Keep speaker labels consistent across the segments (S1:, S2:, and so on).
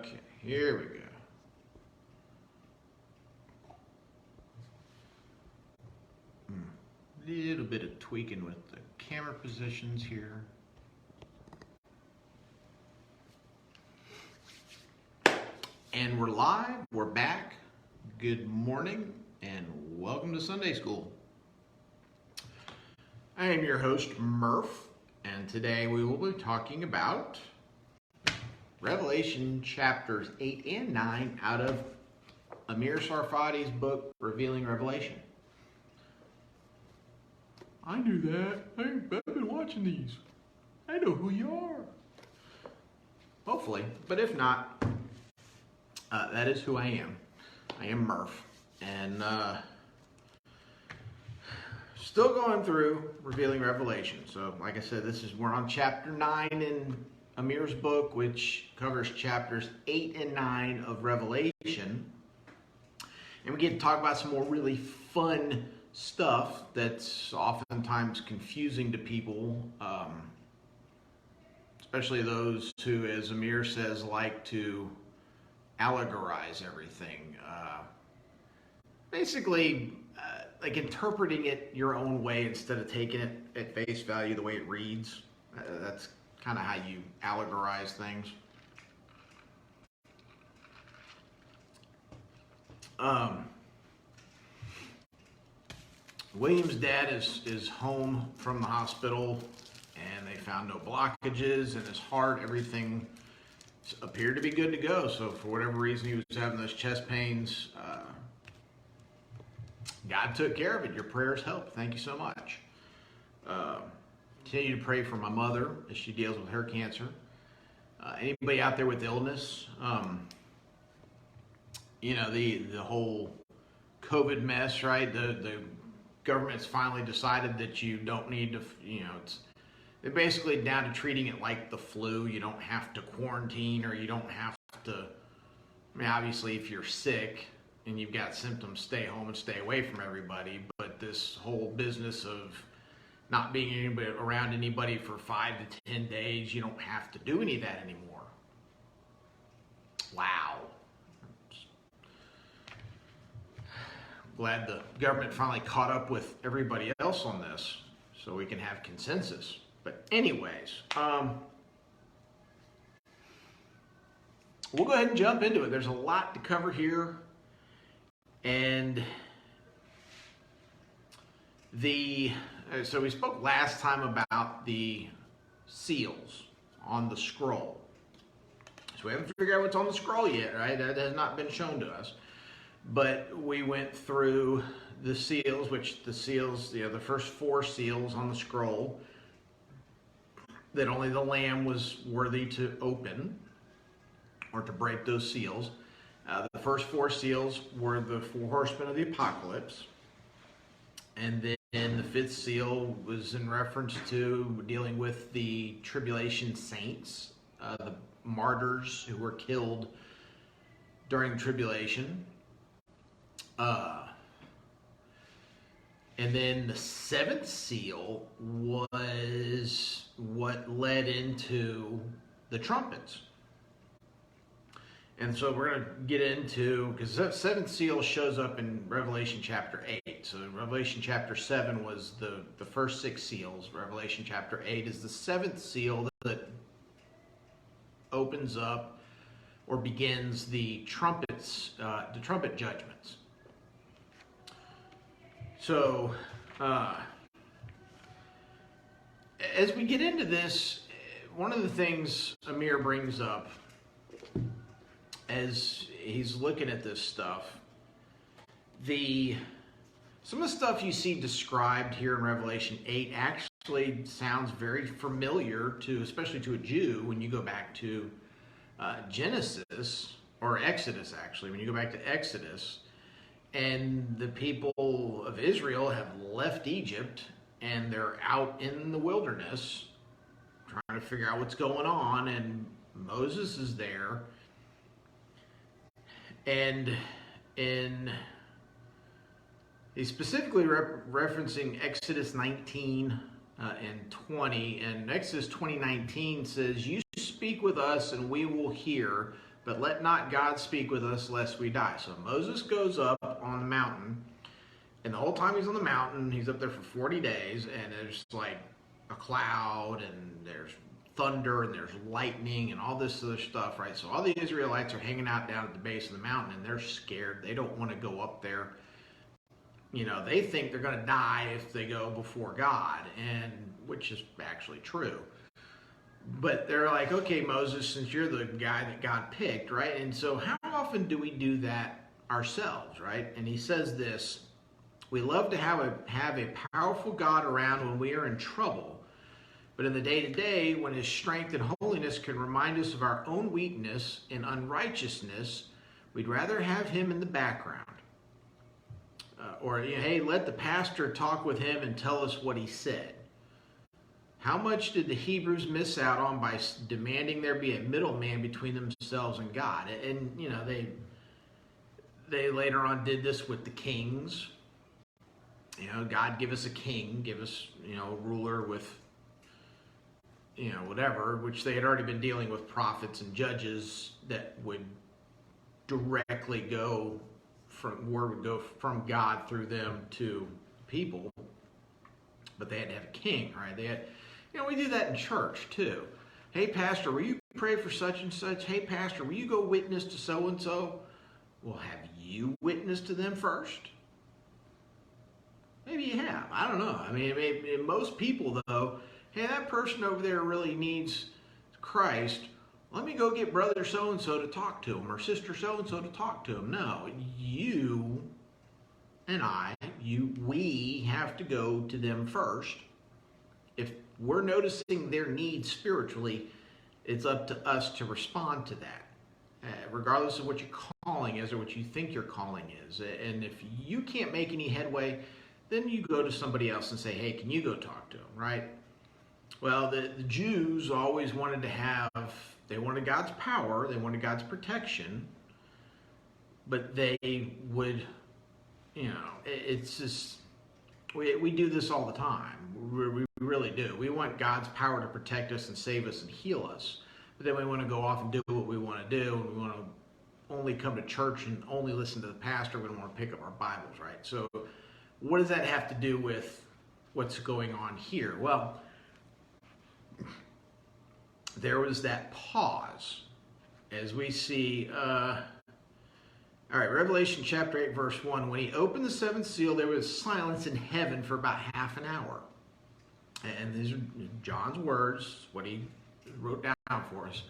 S1: Okay, here we go. Little bit of tweaking with the camera positions here. And we're live, we're back. Good morning and welcome to Sunday School. I am your host, Murph, and today we will be talking about Revelation chapters 8 and 9 out of Amir Tsarfati's book, Revealing Revelation. I knew that. I've been watching these. I know who you are. Hopefully, but if not, that is who I am. I am Murph, and still going through Revealing Revelation. So, like I said, we're on chapter 9 in Amir's book, which covers chapters 8 and 9 of Revelation. And we get to talk about some more really fun stuff that's oftentimes confusing to people, especially those who, as Amir says, like to allegorize everything. Basically, like interpreting it your own way instead of taking it at face value the way it reads. That's kind of how you allegorize things. William's dad is home from the hospital, and they found no blockages in his heart. Everything appeared to be good to go. So for whatever reason he was having those chest pains, God took care of it. Your prayers helped. Thank you so much. Continue to pray for my mother as she deals with her cancer. Anybody out there with illness, the whole COVID mess, right? The government's finally decided that you don't need to, they're basically down to treating it like the flu. You don't have to quarantine, or you don't have to, obviously if you're sick and you've got symptoms, stay home and stay away from everybody. But this whole business of not being around anybody for 5 to 10 days, you don't have to do any of that anymore. Wow. Glad the government finally caught up with everybody else on this so we can have consensus. But anyways, we'll go ahead and jump into it. There's a lot to cover here. And so we spoke last time about the seals on the scroll. So we haven't figured out what's on the scroll yet, right? That has not been shown to us. But we went through the seals, the first 4 seals on the scroll that only the Lamb was worthy to open or to break those seals. The first 4 seals were the 4 horsemen of the apocalypse. And then the 5th seal was in reference to dealing with the tribulation saints, the martyrs who were killed during the tribulation. And then the 7th seal was what led into the trumpets. And so we're going to get into, because the 7th seal shows up in Revelation chapter 8. So Revelation chapter 7 was the first 6 seals. Revelation chapter 8 is the 7th seal that opens up or begins the trumpets, the trumpet judgments. So, as we get into this, one of the things Amir brings up as he's looking at this stuff, some of the stuff you see described here in Revelation 8 actually sounds very familiar especially to a Jew when you go back to Genesis, or Exodus actually, when you go back to Exodus. And the people of Israel have left Egypt, and they're out in the wilderness trying to figure out what's going on, and Moses is there. And he's specifically referencing Exodus 19 and 20. And Exodus 20:19 says, "You speak with us, and we will hear. but let not God speak with us lest we die. So Moses goes up on the mountain, and the whole time he's on the mountain, he's up there for 40 days, and there's like a cloud, and there's thunder, and there's lightning, and all this other stuff, right? So all the Israelites are hanging out down at the base of the mountain, and they're scared. They don't want to go up there. You know, they think they're going to die if they go before God, and which is actually true. But they're like, okay, Moses, since you're the guy that God picked, right? And so how often do we do that ourselves, right? And he says this, we love to have a powerful God around when we are in trouble, but in the day-to-day, when his strength and holiness can remind us of our own weakness and unrighteousness, we'd rather have him in the background. Or, hey, let the pastor talk with him and tell us what he said. How much did the Hebrews miss out on by demanding there be a middleman between themselves and God? And, you know, they later on did this with the kings. You know, God, give us a king, give us, you know, a ruler with, you know, whatever, which they had already been dealing with prophets and judges that would directly go word would go from God through them to people, but they had to have a king, right? They had, you know, we do that in church too. Hey, pastor, will you pray for such and such? Hey, pastor, will you go witness to so and so? Well, have you witnessed to them first? Maybe you have. I don't know. I mean, most people though, hey, that person over there really needs Christ. Let me go get brother so-and-so to talk to him or sister so-and-so to talk to him. No, you and we have to go to them first. If we're noticing their needs spiritually, it's up to us to respond to that, regardless of what your calling is or what you think your calling is. And if you can't make any headway, then you go to somebody else and say, hey, can you go talk to him, right? Well, the Jews always wanted to they wanted God's power, they wanted God's protection, but they would, you know, it's just, we do this all the time. We really do. We want God's power to protect us and save us and heal us, but then we want to go off and do what we want to do, and we want to only come to church and only listen to the pastor. We don't want to pick up our Bibles, right? So what does that have to do with what's going on here? Well, there was that pause as we see, all right, Revelation chapter 8, verse 1. When he opened the seventh seal, there was silence in heaven for about half an hour. And these are John's words, what he wrote down for us.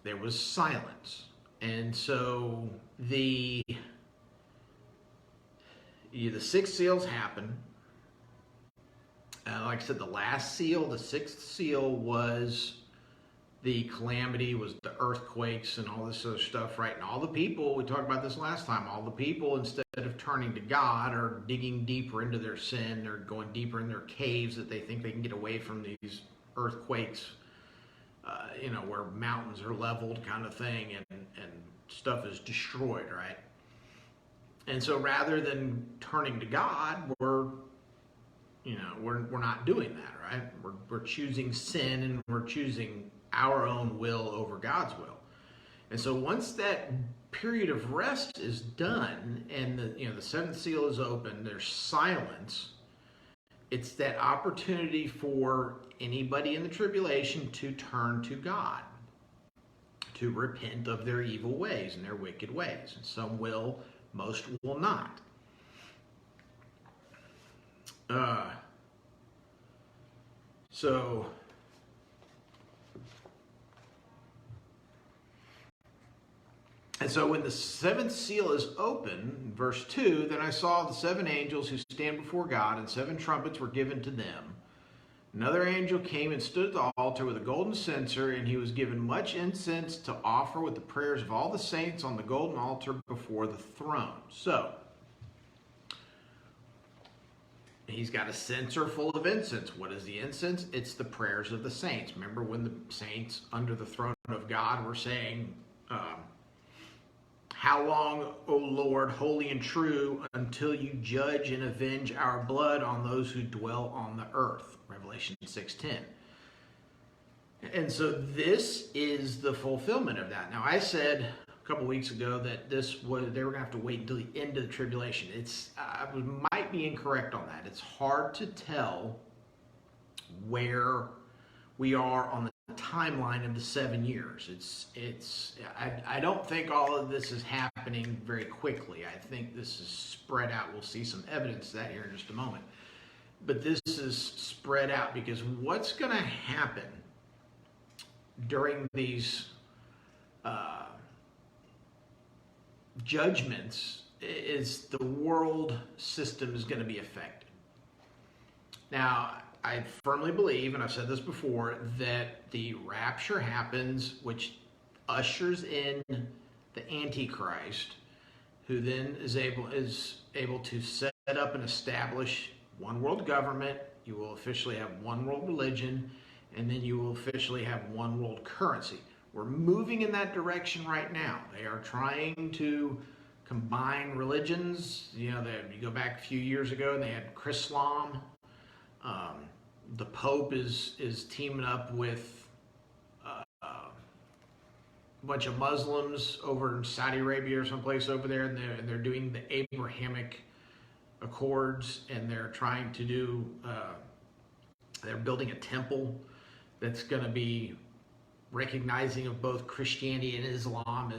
S1: There was silence. And so the six seals happened. Like I said, the last seal, the sixth seal, was the calamity, was the earthquakes and all this other stuff, right? And all the people, we talked about this last time, all the people, instead of turning to God, are digging deeper into their sin. They're going deeper in their caves that they think they can get away from these earthquakes, you know, where mountains are leveled kind of thing, and stuff is destroyed, right? And so rather than turning to God, we're not doing that, right? We're choosing sin, and we're choosing our own will over God's will. And so once that period of rest is done, and the seventh seal is open, there's silence. It's that opportunity for anybody in the tribulation to turn to God, to repent of their evil ways and their wicked ways. And some will, most will not. So when the seventh seal is open, verse 2, then I saw the seven angels who stand before God, and seven trumpets were given to them. Another angel came and stood at the altar with a golden censer, and he was given much incense to offer with the prayers of all the saints on the golden altar before the throne. So he's got a censer full of incense. What is the incense? It's the prayers of the saints. Remember when the saints under the throne of God were saying, how long, O Lord, holy and true, until you judge and avenge our blood on those who dwell on the earth? Revelation 6:10. And so this is the fulfillment of that. Now, I said a couple weeks ago that they were going to have to wait until the end of the tribulation. I might be incorrect on that. It's hard to tell where we are on the timeline of the 7 years. I don't think all of this is happening very quickly. I think this is spread out. We'll see some evidence of that here in just a moment. But this is spread out because what's going to happen during these judgments is the world system is going to be affected. Now, I firmly believe, and I've said this before, that the rapture happens, which ushers in the Antichrist, who then is able to set up and establish one world government. You will officially have one world religion, and then you will officially have one world currency. We're moving in that direction right now. They are trying to combine religions. You go back a few years ago, and they had Chrislam. The Pope is teaming up with a bunch of Muslims over in Saudi Arabia or someplace over there, and they're doing the Abrahamic Accords, and they're trying to do. They're building a temple that's going to be recognizing of both Christianity and Islam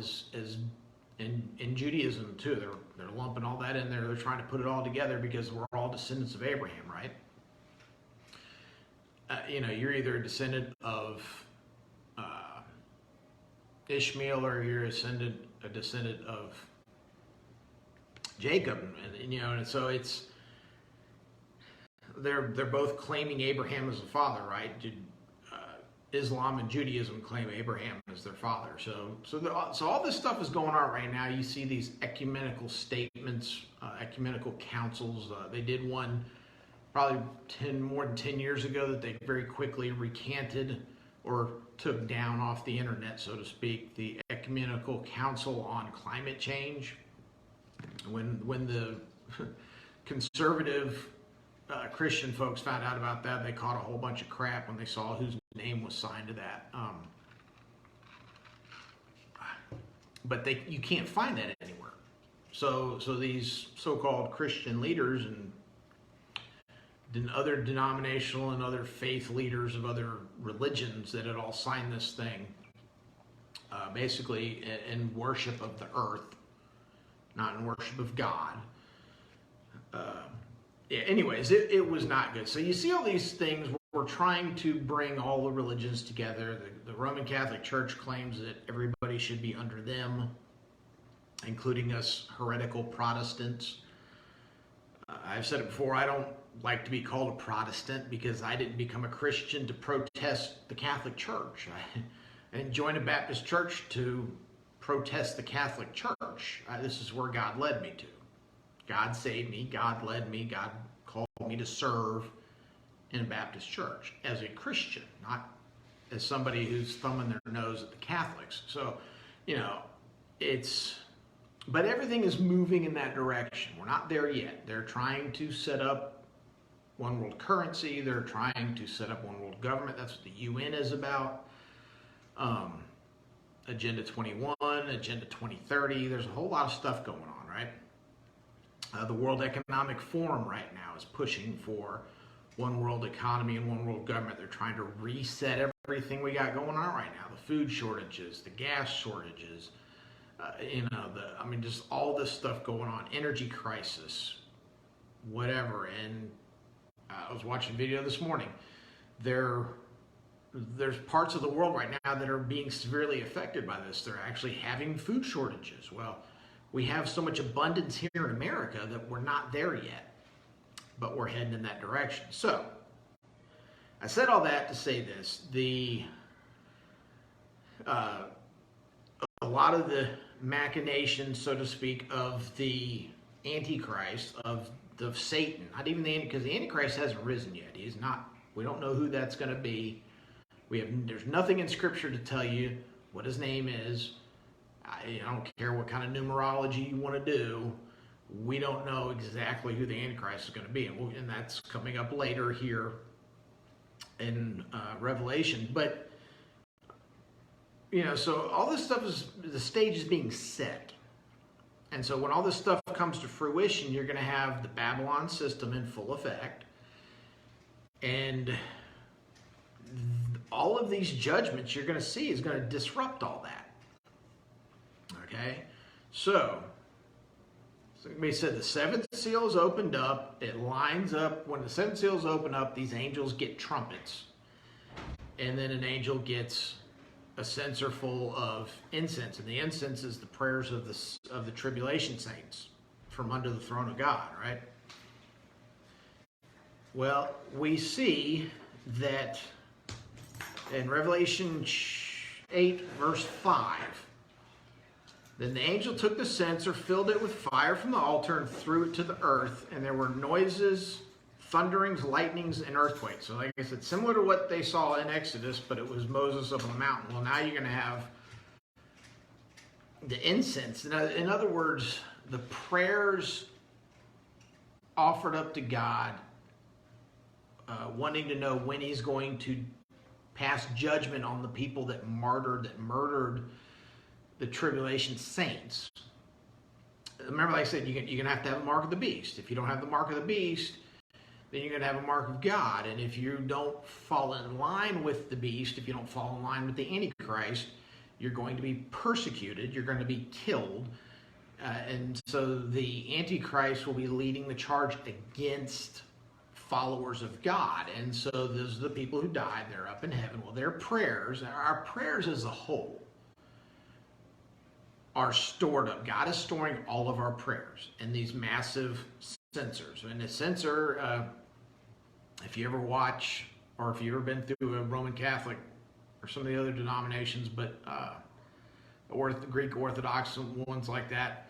S1: and Judaism too. They're lumping all that in there. They're trying to put it all together because we're all descendants of Abraham, right? You're either a descendant of Ishmael or you're a descendant of Jacob, and so they're both claiming Abraham as a father, right? Islam and Judaism claim Abraham as their father. So all this stuff is going on right now. You see these ecumenical statements, ecumenical councils. They did one probably more than 10 years ago that they very quickly recanted or took down off the internet, so to speak, the Ecumenical Council on Climate Change. When the conservative Christian folks found out about that, they caught a whole bunch of crap when they saw whose name was signed to that. But you can't find that anywhere. So these so-called Christian leaders and other denominational and other faith leaders of other religions that had all signed this thing, basically in worship of the earth, not in worship of God. Anyways, it was not good. So you see all these things. We're trying to bring all the religions together. The Roman Catholic Church claims that everybody should be under them, including us heretical Protestants. I've said it before, I don't like to be called a Protestant because I didn't become a Christian to protest the Catholic Church. I didn't join a Baptist church to protest the Catholic Church. This is where God led me to. God saved me, God led me, God called me to serve in a Baptist church as a Christian, not as somebody who's thumbing their nose at the Catholics. So, but everything is moving in that direction. We're not there yet. They're trying to set up one world currency. They're trying to set up one world government. That's what the UN is about. Agenda 21, Agenda 2030. There's a whole lot of stuff going on, right? The World Economic Forum right now is pushing for one world economy and one world government. They're trying to reset everything we got going on right now. The food shortages, the gas shortages, just all this stuff going on. Energy crisis, whatever. And I was watching a video this morning. There's parts of the world right now that are being severely affected by this. They're actually having food shortages. Well, we have so much abundance here in America that we're not there yet, but we're heading in that direction. So, I said all that to say this. A lot of the machinations, so to speak, of the Antichrist, of Satan, not even because the Antichrist hasn't risen yet. He's not. We don't know who that's going to be. There's nothing in Scripture to tell you what his name is. I don't care what kind of numerology you want to do. We don't know exactly who the Antichrist is going to be, and that's coming up later here in Revelation. But so all this stuff the stage is being set. And so when all this stuff comes to fruition, you're going to have the Babylon system in full effect. And all of these judgments you're going to see is going to disrupt all that. Okay? So somebody said the seventh seal is opened up. It lines up. When the seventh seal is opened up, these angels get trumpets. And then an angel gets a censer full of incense, and the incense is the prayers of the tribulation saints from under the throne of God, right? Well, we see that in Revelation 8, verse 5, then the angel took the censer, filled it with fire from the altar, and threw it to the earth, and there were noises, thunderings, lightnings, and earthquakes. So like I said, similar to what they saw in Exodus, but it was Moses up on the mountain. Well, now you're going to have the incense. In other words, the prayers offered up to God, wanting to know when he's going to pass judgment on the people that murdered the tribulation saints. Remember, like I said, you're going to have a mark of the beast. If you don't have the mark of the beast, then you're going to have a mark of God. And if you don't fall in line with the beast, if you don't fall in line with the Antichrist, you're going to be persecuted. You're going to be killed. And so the Antichrist will be leading the charge against followers of God. And so those are the people who died. They're up in heaven. Well, their prayers, our prayers as a whole, are stored up. God is storing all of our prayers in these massive censers. And the censer, if you ever watch, or if you've ever been through a Roman Catholic or some of the other denominations, but or the Greek Orthodox ones like that,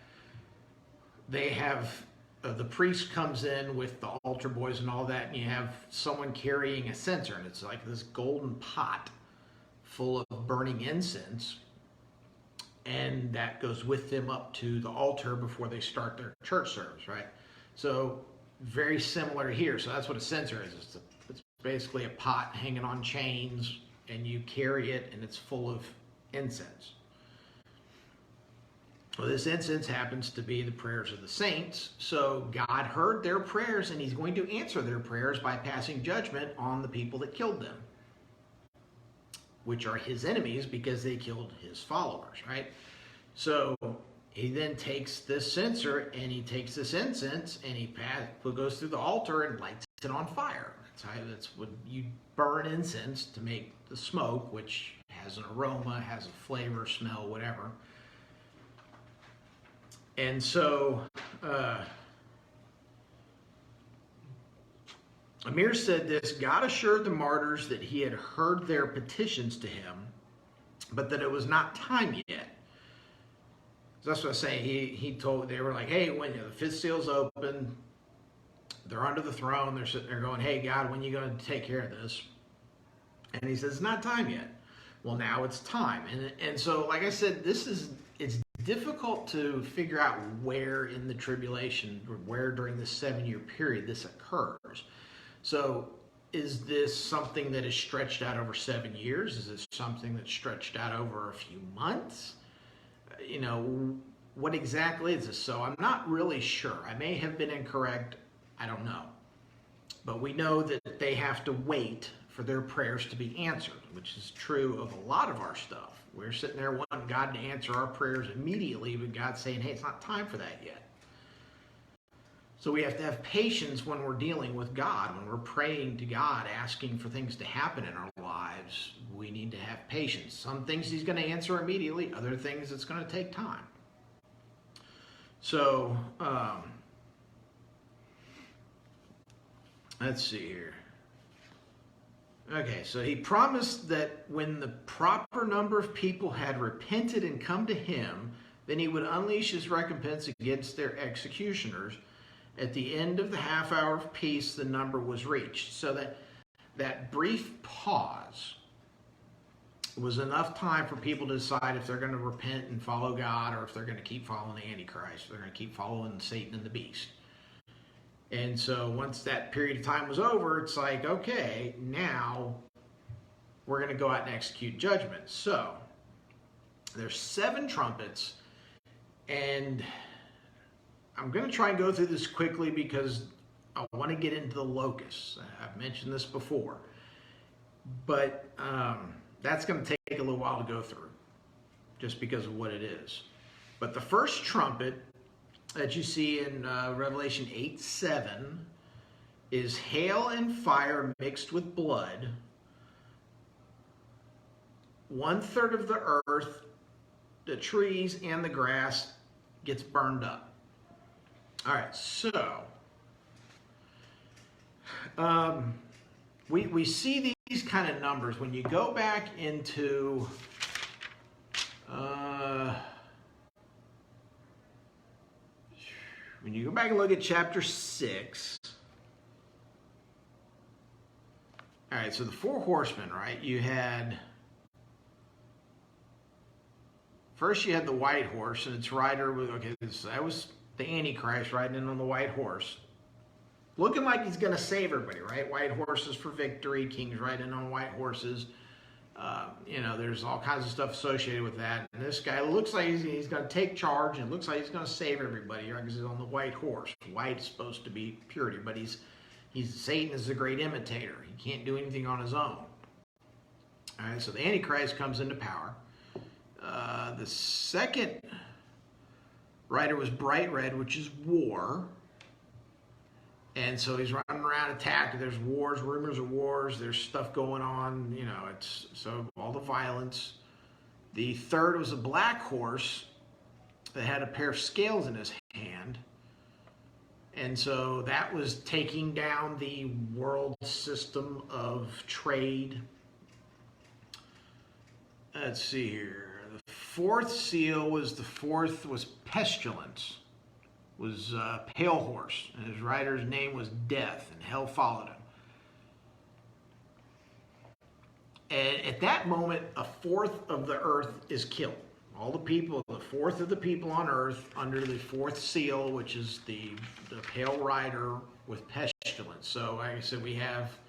S1: they have the priest comes in with the altar boys and all that, and you have someone carrying a censer, and it's like this golden pot full of burning incense, and that goes with them up to the altar before they start their church service, right? So very similar here. So that's what a censer is. It's basically a pot hanging on chains, and you carry it, and it's full of incense. Well, this incense happens to be the prayers of the saints. So God heard their prayers, and he's going to answer their prayers by passing judgment on the people that killed them, which are his enemies because they killed his followers, right? So he then takes this censer, and he takes this incense, and he goes through the altar and lights it on fire. That's when you burn incense to make the smoke, which has an aroma, has a flavor, smell, whatever. And so Amir said this: God assured the martyrs that he had heard their petitions to him, but that it was not time yet. So that's what I was saying. They were like, hey, when the fifth seal's open, they're under the throne, they're sitting there going, hey, God, when are you going to take care of this? And he says, it's not time yet. Well, now it's time. And so, like I said, it's difficult to figure out where in the tribulation, or where during this 7-year period this occurs. So is this something that is stretched out over 7 years? Is this something that's stretched out over a few months? What exactly is this? So I'm not really sure. I may have been incorrect. I don't know. But we know that they have to wait for their prayers to be answered, which is true of a lot of our stuff. We're sitting there wanting God to answer our prayers immediately, but God's saying, hey, it's not time for that yet. So we have to have patience when we're dealing with God. When we're praying to God, asking for things to happen in our lives, we need to have patience. Some things he's going to answer immediately, other things it's going to take time. So, let's see here. Okay, so he promised that when the proper number of people had repented and come to him, then he would unleash his recompense against their executioners. At the end of the half hour of peace, the number was reached. So that brief pause was enough time for people to decide if they're going to repent and follow God, or if they're going to keep following the Antichrist, or they're going to keep following Satan and the beast. And so once that period of time was over, it's like, okay, now we're going to go out and execute judgment. So There's 7 trumpets, and I'm going to try and go through this quickly because I want to get into the locusts. I've mentioned this before, but that's going to take a little while to go through just because of what it is. But the first trumpet that you see in Revelation 8:7 is hail and fire mixed with blood. 1/3 of the earth, the trees and the grass gets burned up. All right, so we see these kind of numbers when you go back into when you go back and look at chapter 6. All right, so the 4 horsemen, right? First you had the white horse, and its rider was, that was the Antichrist riding in on the white horse. Looking like he's going to save everybody, right? White horses for victory, kings riding on white horses. There's all kinds of stuff associated with that. And this guy looks like he's going to take charge, and it looks like he's going to save everybody, right? Because he's on the white horse. White is supposed to be purity, but Satan is a great imitator. He can't do anything on his own. All right, so the Antichrist comes into power. The second rider was bright red, which is war. And so he's running around attacking. There's wars, rumors of wars. There's stuff going on. So all the violence. The third was a black horse that had a pair of scales in his hand. And so that was taking down the world system of trade. Let's see here. The fourth seal was pestilence. Was pale horse, and his rider's name was Death, and hell followed him. And at that moment, 1/4 of the earth is killed. All the people, 1/4 of the people on earth under the 4th seal, which is the pale rider with pestilence. So like I said, we have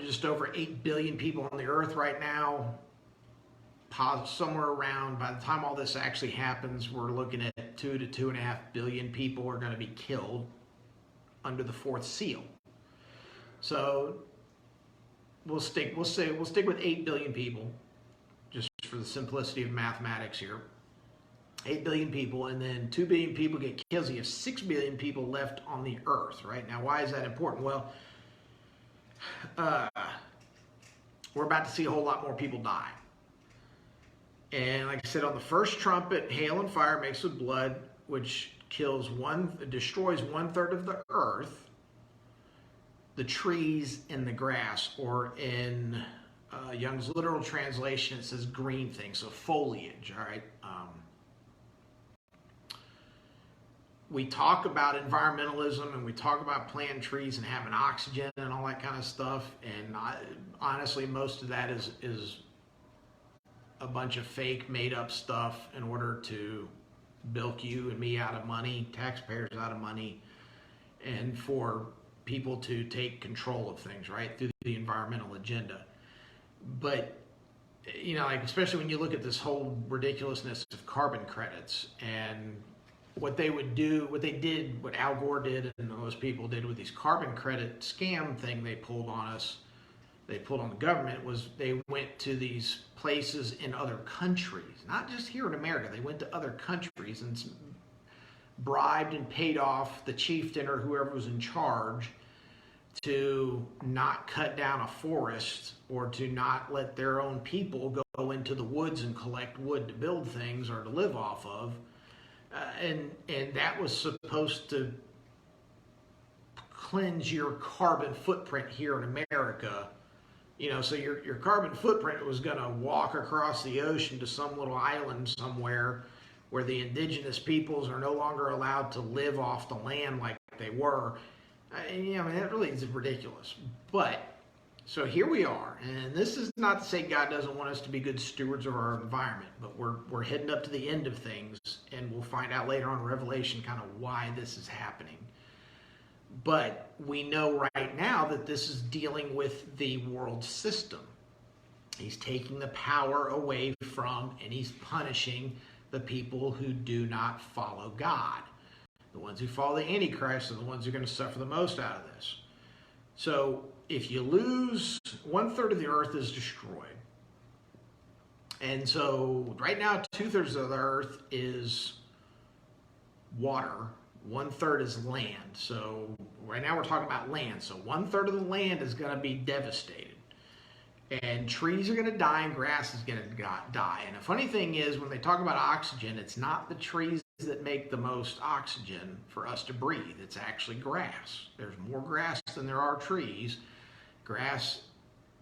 S1: just over 8 billion people on the earth right now. Somewhere around, by the time all this actually happens, we're looking at 2 to 2.5 billion people are going to be killed under the 4th seal. So we'll stick with 8 billion people, just for the simplicity of mathematics here. 8 billion people, and then 2 billion people get killed. So you have 6 billion people left on the earth, right? Now, why is that important? Well, we're about to see a whole lot more people die. And like I said, on the first trumpet, hail and fire mixed with blood, which destroys 1/3 of the earth, the trees and the grass, or in Young's literal translation, it says green things, so foliage, all right? We talk about environmentalism, and we talk about planting trees and having oxygen and all that kind of stuff, and honestly, most of that is a bunch of fake, made-up stuff in order to bilk you and me out of money, taxpayers out of money, and for people to take control of things, right, through the environmental agenda. But, especially when you look at this whole ridiculousness of carbon credits and what Al Gore did and those people did with these carbon credit scam thing they pulled on the government, was they went to these places in other countries, not just here in America. They went to other countries and bribed and paid off the chieftain or whoever was in charge to not cut down a forest or to not let their own people go into the woods and collect wood to build things or to live off of. And that was supposed to cleanse your carbon footprint here in America. So your carbon footprint was going to walk across the ocean to some little island somewhere where the indigenous peoples are no longer allowed to live off the land like they were. That really is ridiculous. But, so here we are, and this is not to say God doesn't want us to be good stewards of our environment, but we're heading up to the end of things, and we'll find out later on in Revelation kind of why this is happening. But we know right now that this is dealing with the world system. He's taking the power away from, and he's punishing the people who do not follow God. The ones who follow the Antichrist are the ones who are going to suffer the most out of this. So if you lose, 1/3 of the earth is destroyed. And so right now, 2/3 of the earth is water. 1/3 is land. So right now we're talking about land. So 1/3 of the land is going to be devastated. And trees are going to die and grass is going to die. And the funny thing is, when they talk about oxygen, it's not the trees that make the most oxygen for us to breathe. It's actually grass. There's more grass than there are trees. Grass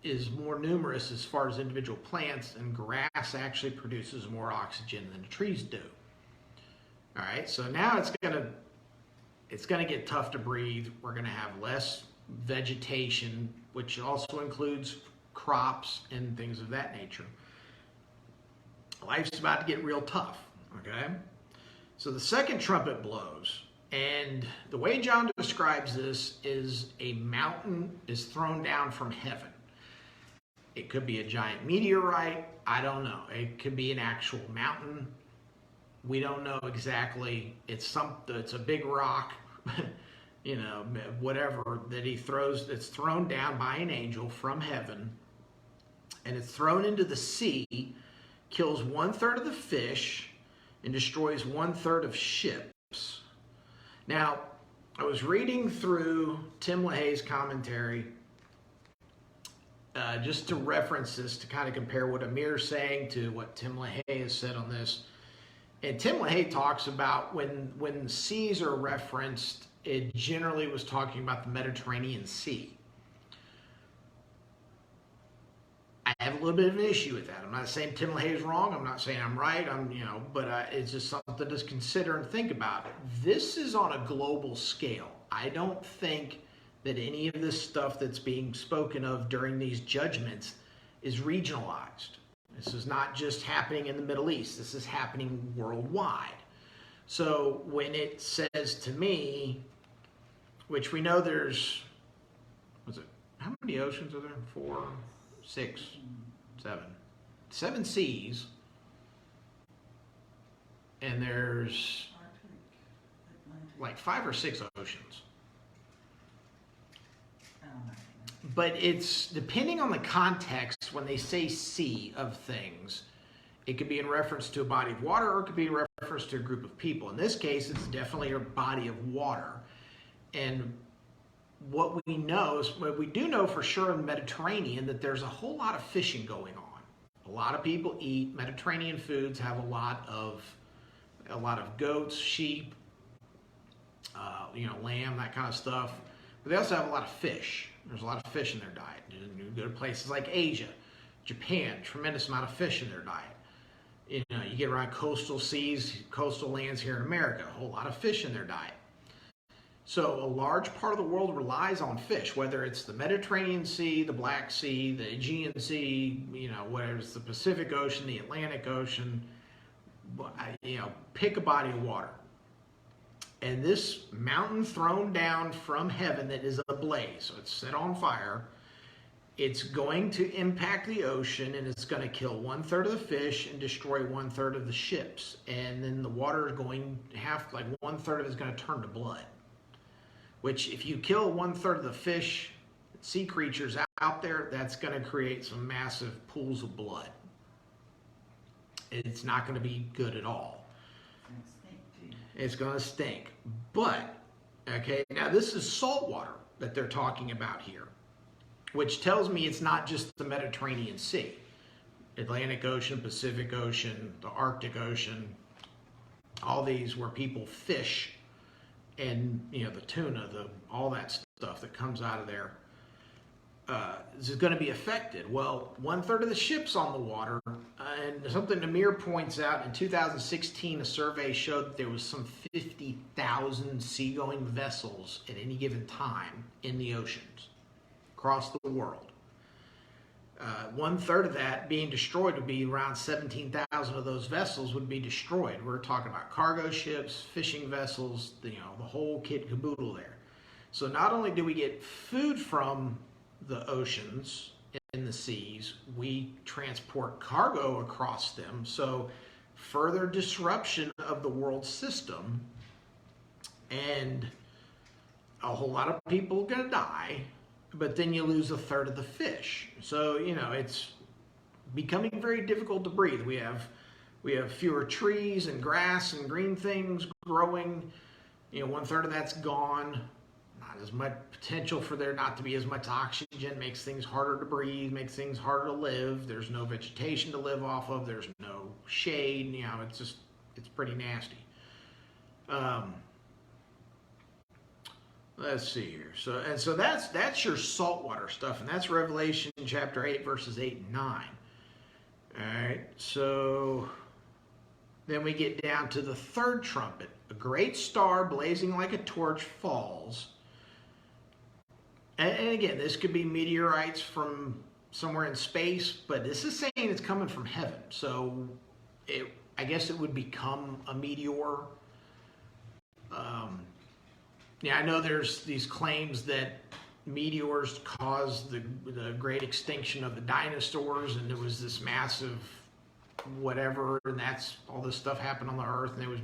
S1: is more numerous as far as individual plants, and grass actually produces more oxygen than the trees do. All right, so now it's gonna get tough to breathe. We're gonna have less vegetation, which also includes crops and things of that nature. Life's about to get real tough, okay? So the second trumpet blows, and the way John describes this is a mountain is thrown down from heaven. It could be a giant meteorite, I don't know. It could be an actual mountain. We don't know exactly. It's a big rock, you know, whatever that he throws. It's thrown down by an angel from heaven, and it's thrown into the sea, kills 1/3 of the fish, and destroys 1/3 of ships. Now, I was reading through Tim LaHaye's commentary just to reference this, to kind of compare what Amir is saying to what Tim LaHaye has said on this. And Tim LaHaye talks about when seas are referenced, it generally was talking about the Mediterranean Sea. I have a little bit of an issue with that. I'm not saying Tim LaHaye is wrong. I'm not saying I'm right. But it's just something to consider and think about. This is on a global scale. I don't think that any of this stuff that's being spoken of during these judgments is regionalized. This is not just happening in the Middle East. This is happening worldwide. So when it says to me, which we know there's, how many oceans are there? 4, 6, 7. 7 seas. And there's like 5 or 6 oceans. But it's depending on the context. When they say sea of things, it could be in reference to a body of water, or it could be in reference to a group of people. In this case, it's definitely a body of water. And what we do know for sure in the Mediterranean, that there's a whole lot of fishing going on. A lot of people eat Mediterranean foods, have a lot of goats, sheep, lamb, that kind of stuff. But they also have a lot of fish. There's a lot of fish in their diet. You go to places like Asia, Japan, tremendous amount of fish in their diet. You get around coastal seas, coastal lands here in America, a whole lot of fish in their diet. So a large part of the world relies on fish, whether it's the Mediterranean Sea, the Black Sea, the Aegean Sea, whether it's the Pacific Ocean, the Atlantic Ocean, pick a body of water. And this mountain thrown down from heaven that is ablaze, so it's set on fire, it's going to impact the ocean, and it's going to kill 1/3 of the fish and destroy 1/3 of the ships. And then the water is going to have, 1/3 of it is going to turn to blood. Which, if you kill 1/3 of the fish, sea creatures out there, that's going to create some massive pools of blood. It's not going to be good at all. It's going to stink. But, okay, now this is salt water that they're talking about here, which tells me it's not just the Mediterranean Sea. Atlantic Ocean, Pacific Ocean, the Arctic Ocean, all these where people fish, and, the tuna, all that stuff that comes out of there is going to be affected. Well, 1/3 of the ships on the water, and something Amir points out, in 2016, a survey showed that there was some 50,000 seagoing vessels at any given time in the oceans across the world. 1/3 of that being destroyed would be around 17,000 of those vessels would be destroyed. We're talking about cargo ships, fishing vessels, the whole kit and caboodle there. So not only do we get food from the oceans in the seas. We transport cargo across them. So further disruption of the world system, and a whole lot of people are going to die, but then you lose a third of the fish. So, it's becoming very difficult to breathe. We have fewer trees and grass and green things growing. One third of that's gone. Not as much potential for there not to be as much oxygen. Makes things harder to breathe, makes things harder to live. There's no vegetation to live off of. There's no shade. It's pretty nasty. Let's see here. So that's your saltwater stuff, and that's Revelation chapter 8, verses 8 and 9. All right, so then we get down to the third trumpet. A great star blazing like a torch falls. And again, this could be meteorites from somewhere in space, but this is saying it's coming from heaven. So I guess it would become a meteor. I know there's these claims that meteors caused the great extinction of the dinosaurs, and there was this massive whatever, and that's all this stuff happened on the earth, and there was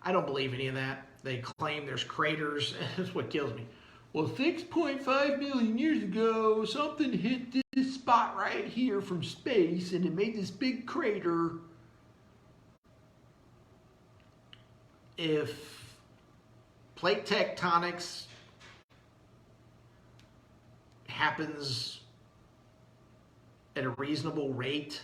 S1: I don't believe any of that. They claim there's craters. That's what kills me. Well, 6.5 million years ago, something hit this spot right here from space, and it made this big crater. If plate tectonics happens at a reasonable rate,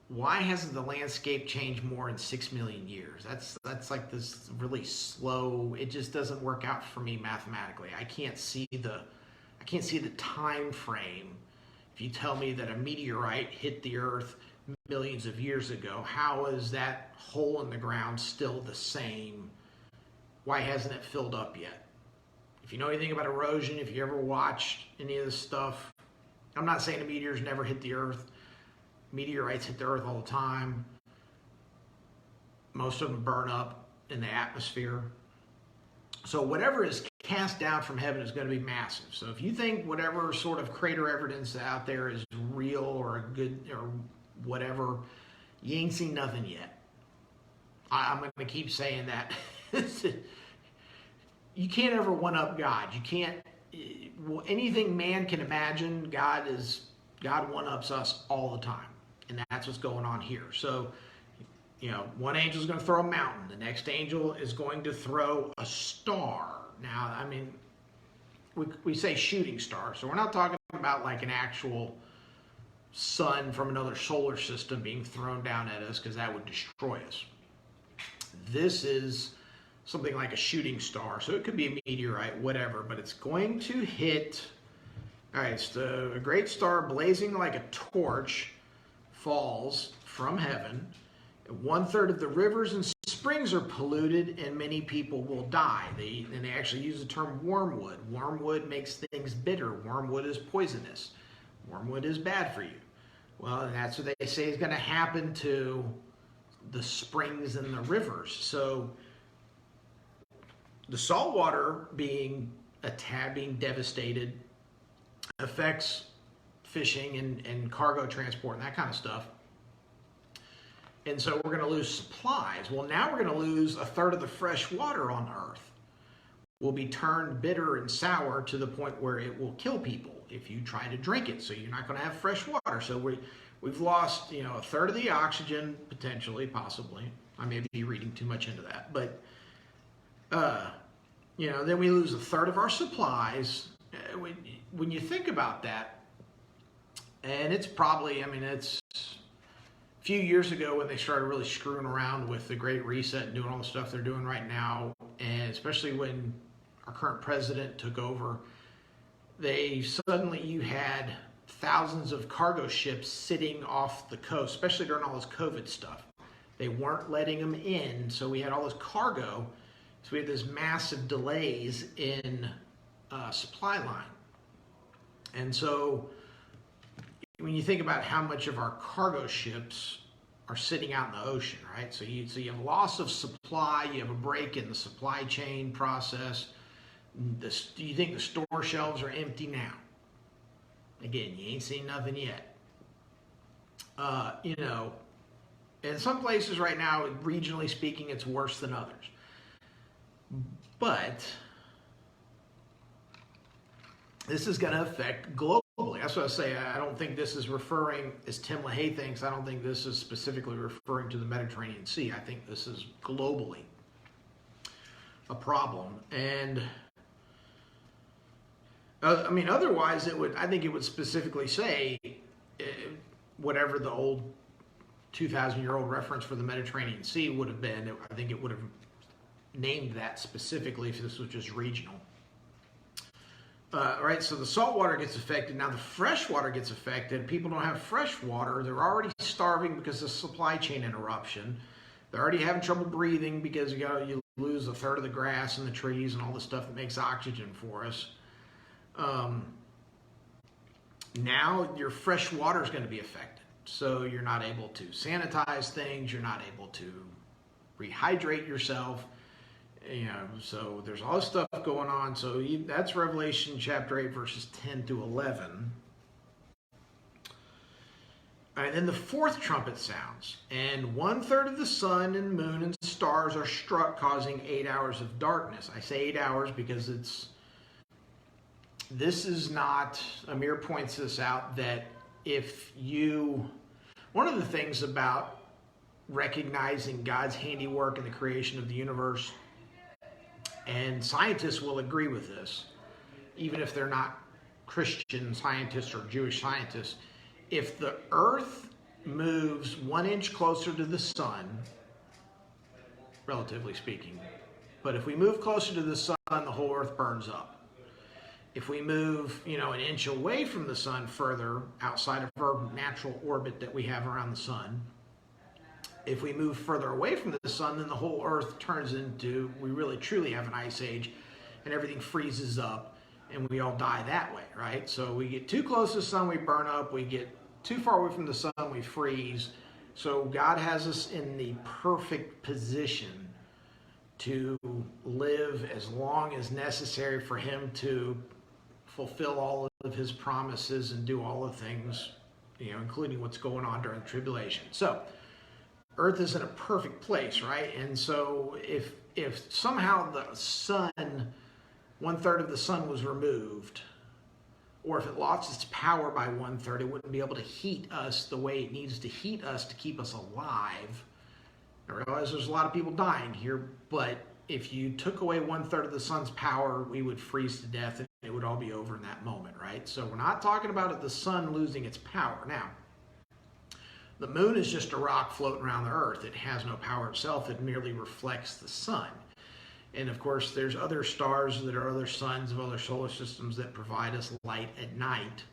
S1: why hasn't the landscape changed more in 6 million years? That's like this really slow. It just doesn't work out for me mathematically. I can't see the time frame. If you tell me that a meteorite hit the Earth millions of years ago, how is that hole in the ground still the same? Why hasn't it filled up yet? If you know anything about erosion, if you ever watched any of this stuff, I'm not saying the meteors never hit the Earth. Meteorites hit the Earth all the time. Most of them burn up in the atmosphere. So whatever is cast down from heaven is going to be massive. So if you think whatever sort of crater evidence out there is real or good or whatever, you ain't seen nothing yet. I'm going to keep saying that. You can't ever one-up God. You can't. Anything man can imagine, God one-ups us all the time. And that's what's going on here. So, one angel is going to throw a mountain. The next angel is going to throw a star. Now, I mean, we say shooting star. So we're not talking about like an actual sun from another solar system being thrown down at us, because that would destroy us. This is something like a shooting star. So it could be a meteorite, whatever. But it's going to hit. All right, it's a great star blazing like a torch falls from heaven. 1/3 of the rivers and springs are polluted, and many people will die. They actually use the term wormwood. Wormwood makes things bitter. Wormwood is poisonous. Wormwood is bad for you. Well, and that's what they say is going to happen to the springs and the rivers. So the saltwater being devastated affects fishing and cargo transport and that kind of stuff. And so we're going to lose supplies. Well, now we're going to lose 1/3 of the fresh water on Earth. Will be turned bitter and sour to the point where it will kill people if you try to drink it. So you're not going to have fresh water. So we've lost 1/3 of the oxygen, potentially, possibly. I may be reading too much into that, but then we lose 1/3 of our supplies. When you think about that, and it's probably, it's a few years ago when they started really screwing around with the Great Reset and doing all the stuff they're doing right now, and especially when our current president took over, you had thousands of cargo ships sitting off the coast, especially during all this COVID stuff. They weren't letting them in, so we had all this cargo. So we had this massive delays in supply line. And so when you think about how much of our cargo ships are sitting out in the ocean, right? So you have loss of supply, you have a break in the supply chain process. Do you think the store shelves are empty now? Again, you ain't seen nothing yet. You know, in some places right now, regionally speaking, it's worse than others. But this is going to affect globally. That's what I say. I don't think this is referring, as Tim LaHaye thinks, I don't think this is specifically referring to the Mediterranean Sea. I think this is globally a problem. And I mean, otherwise, I think it would specifically say whatever the old 2,000-year-old reference for the Mediterranean Sea would have been. I think it would have named that specifically if this was just regional. Right, so the salt water gets affected. Now the fresh water gets affected. People don't have fresh water. They're already starving because of supply chain interruption. They're already having trouble breathing because you lose a third of the grass and the trees and all the stuff that makes oxygen for us. Now your fresh water is going to be affected. So you're not able to sanitize things. You're not able to rehydrate yourself. You know, so there's all this stuff going on. So that's Revelation chapter 8, verses 10 through 11. All right, then the fourth trumpet sounds, and 1/3 of the sun and moon and stars are struck, causing 8 hours of darkness. I say 8 hours because this is not, Amir points this out, that one of the things about recognizing God's handiwork in the creation of the universe, and scientists will agree with this, even if they're not Christian scientists or Jewish scientists. If the earth moves 1 inch closer to the sun, relatively speaking, but if we move closer to the sun, the whole earth burns up. If we move, 1 inch away from the sun further outside of our natural orbit that we have around the sun, if we move further away from the sun, then the whole earth turns into, we really truly have an ice age, and everything freezes up, and we all die that way, right? So we get too close to the sun, we burn up. We get too far away from the sun, we freeze. So God has us in the perfect position to live as long as necessary for him to fulfill all of his promises and do all the things, including what's going on during the tribulation. So Earth is in a perfect place, right? And so if somehow the sun, 1/3 of the sun was removed, or if it lost its power by 1/3, it wouldn't be able to heat us the way it needs to heat us to keep us alive. I realize there's a lot of people dying here, but if you took away 1/3 of the sun's power, we would freeze to death and it would all be over in that moment, right? So we're not talking about the sun losing its power. Now, the moon is just a rock floating around the earth. It has no power itself. It merely reflects the sun. And of course, there's other stars that are other suns of other solar systems that provide us light at night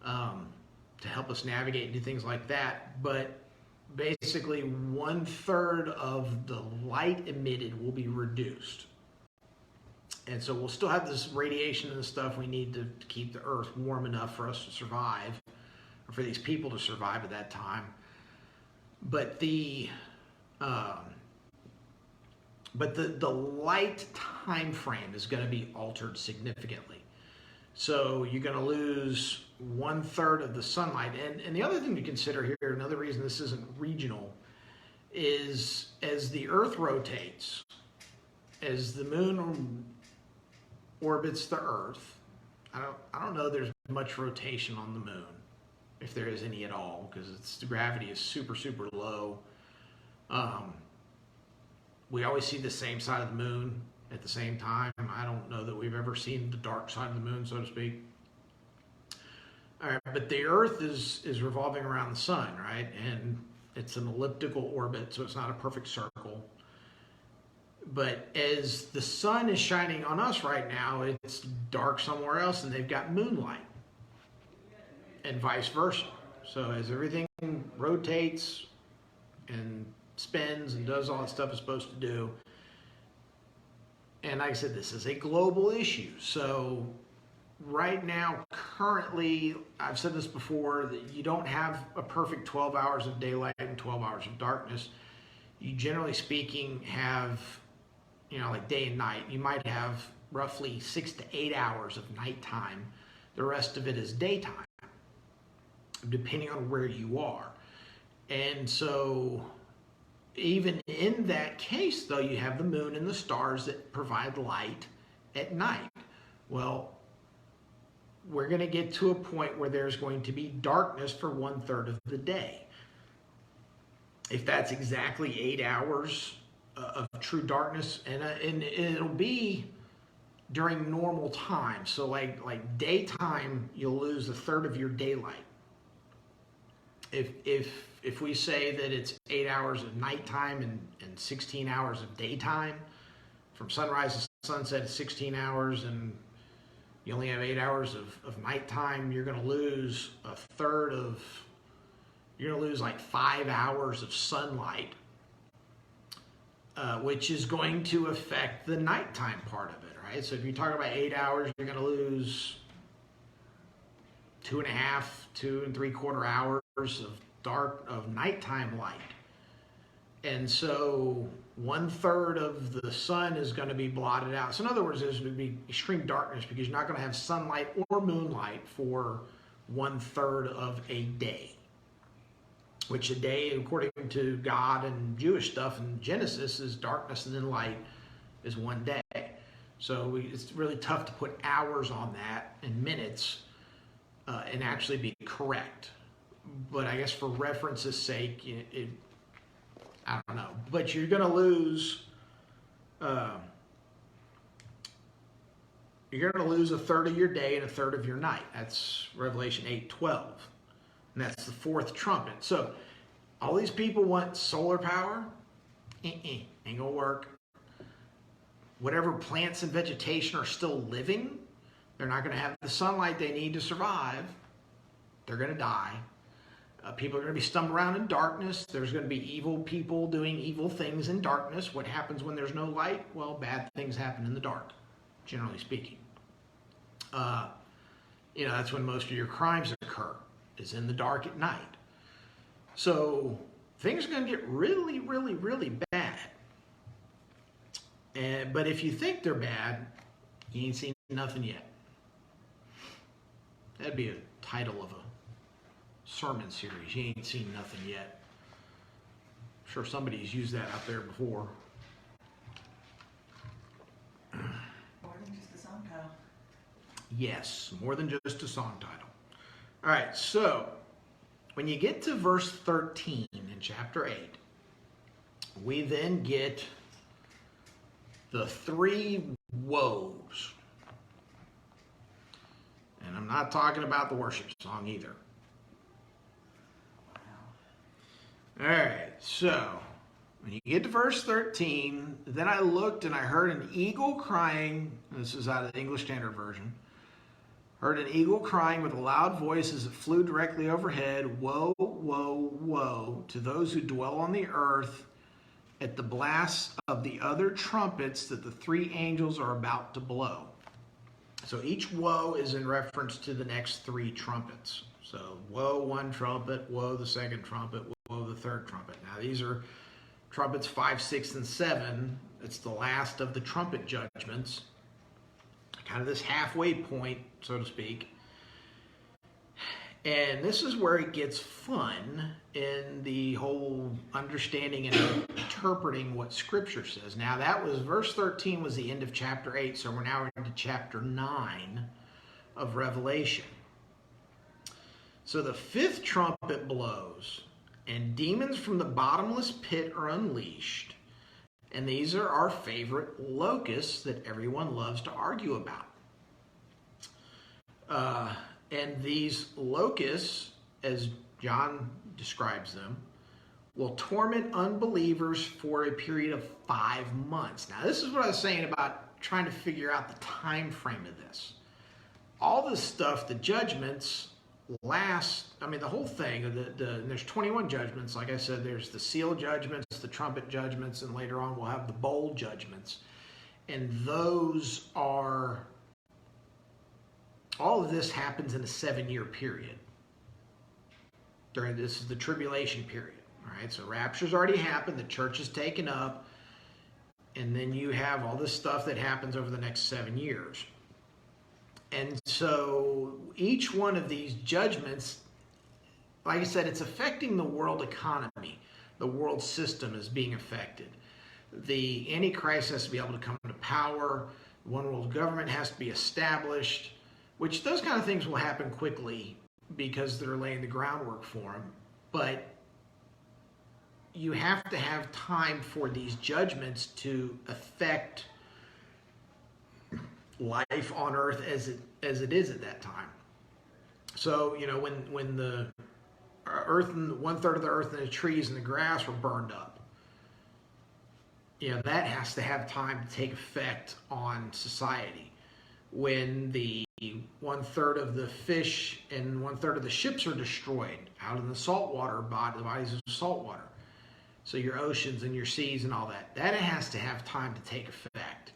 S1: to help us navigate and do things like that. But basically, 1/3 of the light emitted will be reduced. And so we'll still have this radiation and the stuff we need to keep the earth warm enough for us to survive, or for these people to survive at that time. But the light time frame is going to be altered significantly. So you're going to lose 1/3 of the sunlight. And the other thing to consider here, another reason this isn't regional, is as the earth rotates, as the moon orbits the earth, I don't know there's much rotation on the moon, if there is any at all, because the gravity is super, super low. We always see the same side of the moon at the same time. I don't know that we've ever seen the dark side of the moon, so to speak. All right, but the earth is revolving around the sun, right? And it's an elliptical orbit, so it's not a perfect circle. But as the sun is shining on us right now, it's dark somewhere else, and they've got moonlight, and vice versa. So as everything rotates and spins and does all that stuff it's supposed to do, and like I said, this is a global issue. So right now, currently, I've said this before, that you don't have a perfect 12 hours of daylight and 12 hours of darkness. You generally speaking have, like day and night. You might have roughly 6 to 8 hours of nighttime. The rest of it is daytime, depending on where you are. And so even in that case, though, you have the moon and the stars that provide light at night. Well, we're going to get to a point where there's going to be darkness for 1/3 of the day. If that's exactly 8 hours of true darkness, and it'll be during normal time. So like daytime, you'll lose 1/3 of your daylight. If we say that it's 8 hours of nighttime and 16 hours of daytime, from sunrise to sunset is 16 hours, and you only have 8 hours of nighttime, you're going to lose you're going to lose like 5 hours of sunlight, which is going to affect the nighttime part of it, right? So if you talk about 8 hours, you're going to lose 2.5, 2 3/4 hours of nighttime light. And so 1/3 of the sun is going to be blotted out. So in other words, there's going to be extreme darkness because you're not going to have sunlight or moonlight for 1/3 of a day. Which a day, according to God and Jewish stuff in Genesis, is darkness and then light is one day. So it's really tough to put hours on that and minutes and actually be correct. But I guess for reference's sake, I don't know. But you're going to lose. You're going to lose 1/3 of your day and 1/3 of your night. That's Revelation 8:12. And that's the 4th trumpet. So all these people want solar power. Ain't going to work. Whatever plants and vegetation are still living, they're not going to have the sunlight they need to survive. They're going to die. People are going to be stumbling around in darkness. There's going to be evil people doing evil things in darkness. What happens when there's no light? Well, bad things happen in the dark, generally speaking. That's when most of your crimes occur, is in the dark at night. So things are going to get really, really, really bad. But if you think they're bad, you ain't seen nothing yet. That'd be a title of a sermon series. You ain't seen nothing yet. I'm sure somebody's used that out there before.
S2: More than just a song title.
S1: Yes, more than just a song title. All right, so when you get to verse 13 in chapter 8, we then get the 3 woes. And I'm not talking about the worship song either. All right, so when you get to verse 13, then I looked and I heard an eagle crying. This is out of the English Standard Version. Heard an eagle crying with a loud voice as it flew directly overhead, "Woe, woe, woe to those who dwell on the earth at the blast of the other trumpets that the 3 angels are about to blow." So each woe is in reference to the next 3 trumpets. So woe 1 trumpet, woe the 2nd trumpet, woe the 3rd trumpet. Now these are trumpets 5, 6, and 7. It's the last of the trumpet judgments. Kind of this halfway point, so to speak. And this is where it gets fun in the whole understanding and interpreting what Scripture says. Now that was, verse 13 was the end of chapter 8, so we're now into chapter 9 of Revelation. So the 5th trumpet blows, and demons from the bottomless pit are unleashed. And these are our favorite locusts that everyone loves to argue about. And these locusts, as John describes them, will torment unbelievers for a period of 5 months. Now, this is what I was saying about trying to figure out the time frame of this. All this stuff, the judgments last, the whole thing, there's 21 judgments. Like I said, there's the seal judgments, the trumpet judgments, and later on we'll have the bowl judgments. And those are, all of this happens in a 7-year period. This is the tribulation period. All right, so rapture's already happened, the church is taken up, and then you have all this stuff that happens over the next 7 years. And so each one of these judgments, like I said, it's affecting the world economy. The world system is being affected. The Antichrist has to be able to come to power. One world government has to be established, which those kind of things will happen quickly because they're laying the groundwork for them. But you have to have time for these judgments to affect life on earth as it is at that time. So, when the earth and 1/3 of the earth and the trees and the grass were burned up, that has to have time to take effect on society. When the 1/3 of the fish and 1/3 of the ships are destroyed out in the saltwater bodies of saltwater, so your oceans and your seas and all that has to have time to take effect.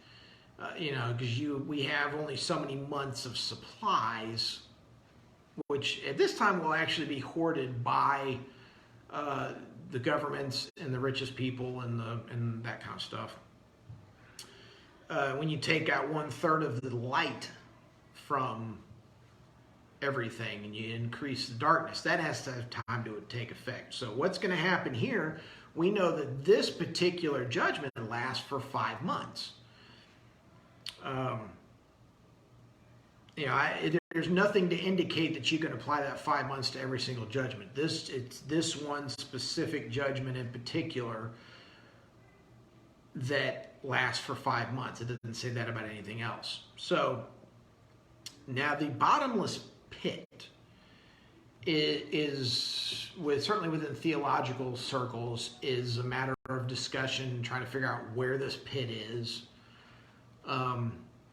S1: Because we have only so many months of supplies, which at this time will actually be hoarded by the governments and the richest people and that kind of stuff. When you take out 1/3 of the light from everything and you increase the darkness, that has to have time to take effect. So what's going to happen here? We know that this particular judgment lasts for 5 months. There's nothing to indicate that you can apply that 5 months to every single judgment. It's this one specific judgment in particular that lasts for 5 months. It doesn't say that about anything else. So now the bottomless pit is certainly within theological circles, is a matter of discussion, trying to figure out where this pit is.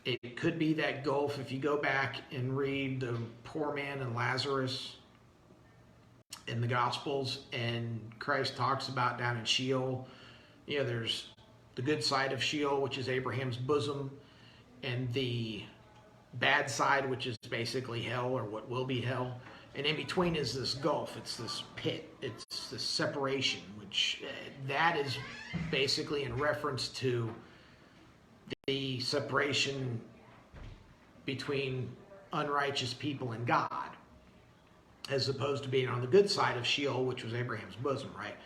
S1: It could be that gulf. If you go back and read the poor man and Lazarus in the Gospels, and Christ talks about down in Sheol, there's the good side of Sheol, which is Abraham's bosom, and the bad side, which is basically hell, or what will be hell. And in between is this gulf. It's this pit. It's this separation, which that is basically in reference to the separation between unrighteous people and God, as opposed to being on the good side of Sheol, which was Abraham's bosom, right?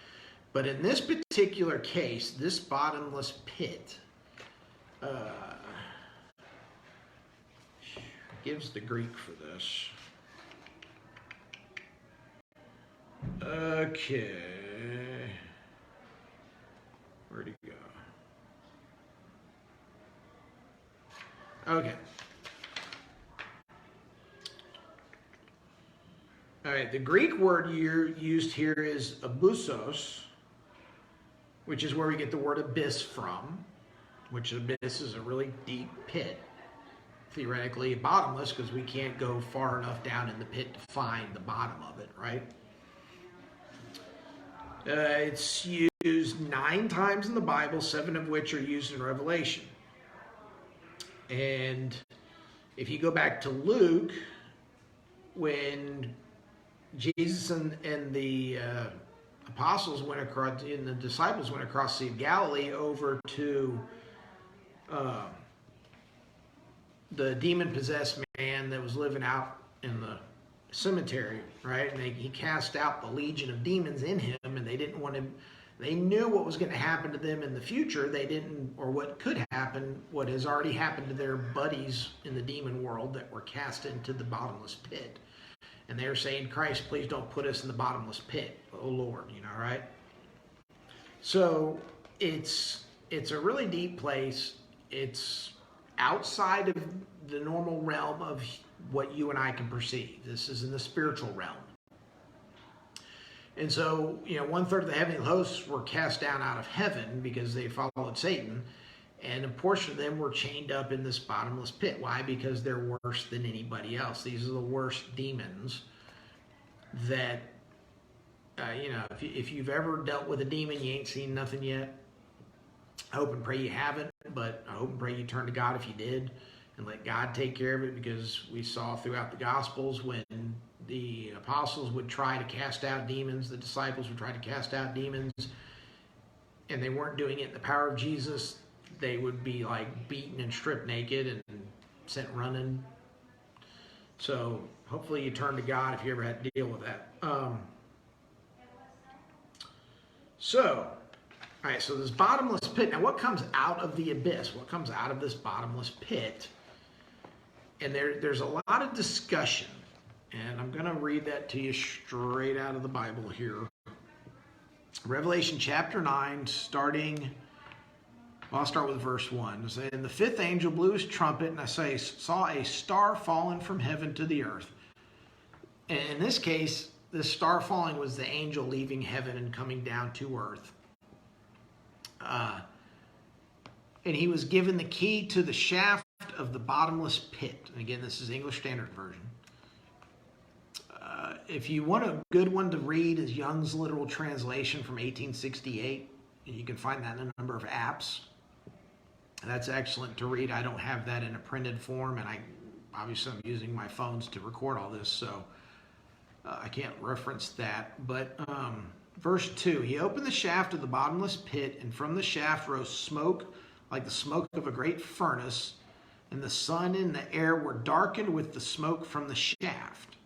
S1: But in this particular case, this bottomless pit gives the Greek for this. Okay. Where'd he go? Okay. All right, the Greek word used here is abyssos, which is where we get the word abyss from, which abyss is a really deep pit, theoretically bottomless, because we can't go far enough down in the pit to find the bottom of it, right? It's used 9 times in the Bible, 7 of which are used in Revelation. And if you go back to Luke, when Jesus and the apostles went across, and the disciples went across the Sea of Galilee over to the demon-possessed man that was living out in the cemetery, right? And he cast out the legion of demons in him, and they didn't want him. They knew what was going to happen to them in the future. They didn't, or what could happen, what has already happened to their buddies in the demon world that were cast into the bottomless pit. And they're saying, Christ, please don't put us in the bottomless pit, oh Lord, right? So it's a really deep place. It's outside of the normal realm of what you and I can perceive. This is in the spiritual realm. And so, 1/3 of the heavenly hosts were cast down out of heaven because they followed Satan. And a portion of them were chained up in this bottomless pit. Why? Because they're worse than anybody else. These are the worst demons that, if you've ever dealt with a demon, you ain't seen nothing yet. I hope and pray you haven't, but I hope and pray you turn to God if you did and let God take care of it, because we saw throughout the Gospels when the apostles would try to cast out demons, the disciples would try to cast out demons, and they weren't doing it in the power of Jesus. They would be like beaten and stripped naked and sent running So hopefully you turn to God if you ever had to deal with that. All right, so this bottomless pit. Now, what comes out of the abyss? What comes out of this bottomless pit? And there's a lot of discussion. And I'm going to read that to you straight out of the Bible here. Revelation chapter 9, I'll start with verse 1. And the fifth angel blew his trumpet, and I saw a star falling from heaven to the earth. And in this case, this star falling was the angel leaving heaven and coming down to earth. And he was given the key to the shaft of the bottomless pit. And again, this is English Standard Version. If you want a good one to read, is Young's Literal Translation from 1868. And you can find that in a number of apps. That's excellent to read. I don't have that in a printed form, and obviously I'm using my phones to record all this, so I can't reference that. But verse 2, he opened the shaft of the bottomless pit, and from the shaft rose smoke like the smoke of a great furnace, and the sun and the air were darkened with the smoke from the shaft.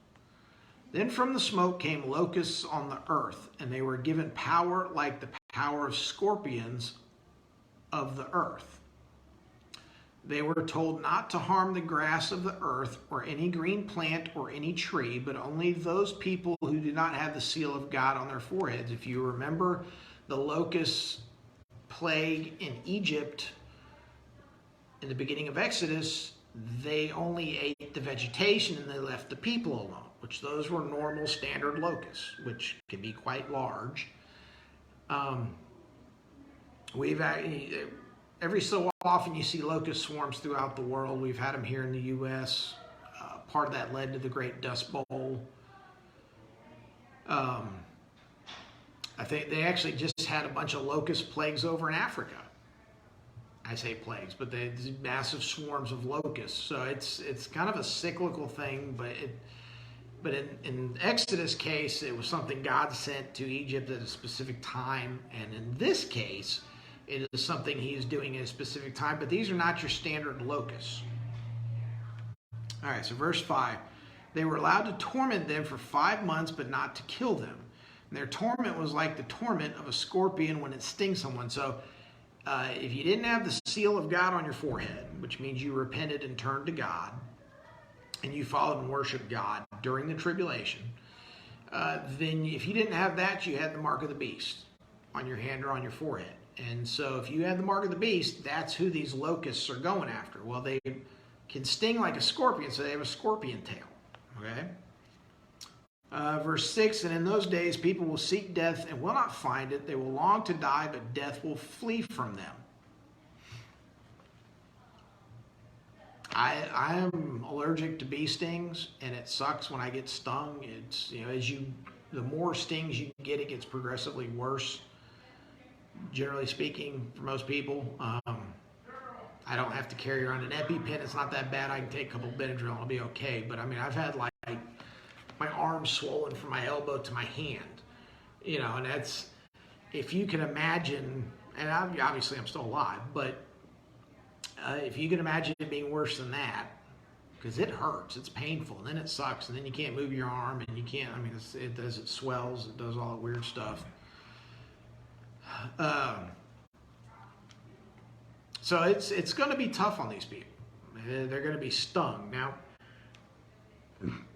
S1: Then from the smoke came locusts on the earth, and they were given power like the power of scorpions of the earth. They were told not to harm the grass of the earth or any green plant or any tree, but only those people who do not have the seal of God on their foreheads. If you remember the locust plague in Egypt in the beginning of Exodus, they only ate the vegetation and they left the people alone, which those were normal standard locusts, which can be quite large. Every so often you see locust swarms throughout the world. We've had them here in the U.S. Part of that led to the Great Dust Bowl. I think they actually just had a bunch of locust plagues over in Africa. I say plagues, but these massive swarms of locusts. So it's kind of a cyclical thing, but in Exodus case, it was something God sent to Egypt at a specific time, and in this case, it is something he is doing at a specific time, but these are not your standard locusts. All right, so verse 5. They were allowed to torment them for 5 months, but not to kill them. And their torment was like the torment of a scorpion when it stings someone. So if you didn't have the seal of God on your forehead, which means you repented and turned to God, and you followed and worshiped God during the tribulation, then if you didn't have that, you had the mark of the beast on your hand or on your forehead. And so if you had the mark of the beast, that's who these locusts are going after. Well, they can sting like a scorpion, so they have a scorpion tail. Okay? Verse 6, and in those days people will seek death and will not find it. They will long to die, but death will flee from them. I am allergic to bee stings, and it sucks when I get stung. It's, the more stings you get, it gets progressively worse. Generally speaking, for most people, I don't have to carry around an EpiPen. It's not that bad. I can take a couple Benadryl and I'll be okay. But I've had like my arm swollen from my elbow to my hand, and that's, if you can imagine, and obviously I'm still alive, but if you can imagine it being worse than that, because it hurts, it's painful, and then it sucks, and then you can't move your arm, and you can't, it swells, it does all that weird stuff. So it's going to be tough on these people. They're going to be stung. Now,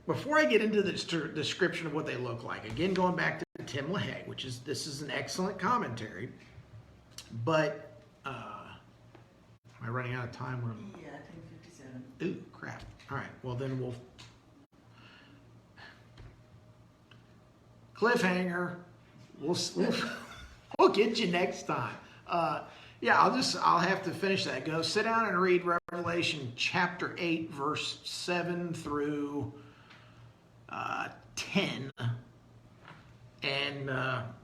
S1: before I get into the description of what they look like, again, going back to Tim LaHaye, this is an excellent commentary, but am I running out of time?
S2: Yeah, 10:57.
S1: Ooh, crap. All right, well then we'll cliffhanger. We'll get you next time. I'll have to finish that. Go sit down and read Revelation chapter 8, verse 7 through 10. And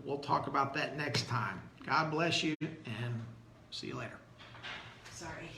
S1: we'll talk about that next time. God bless you, and see you later.
S2: Sorry.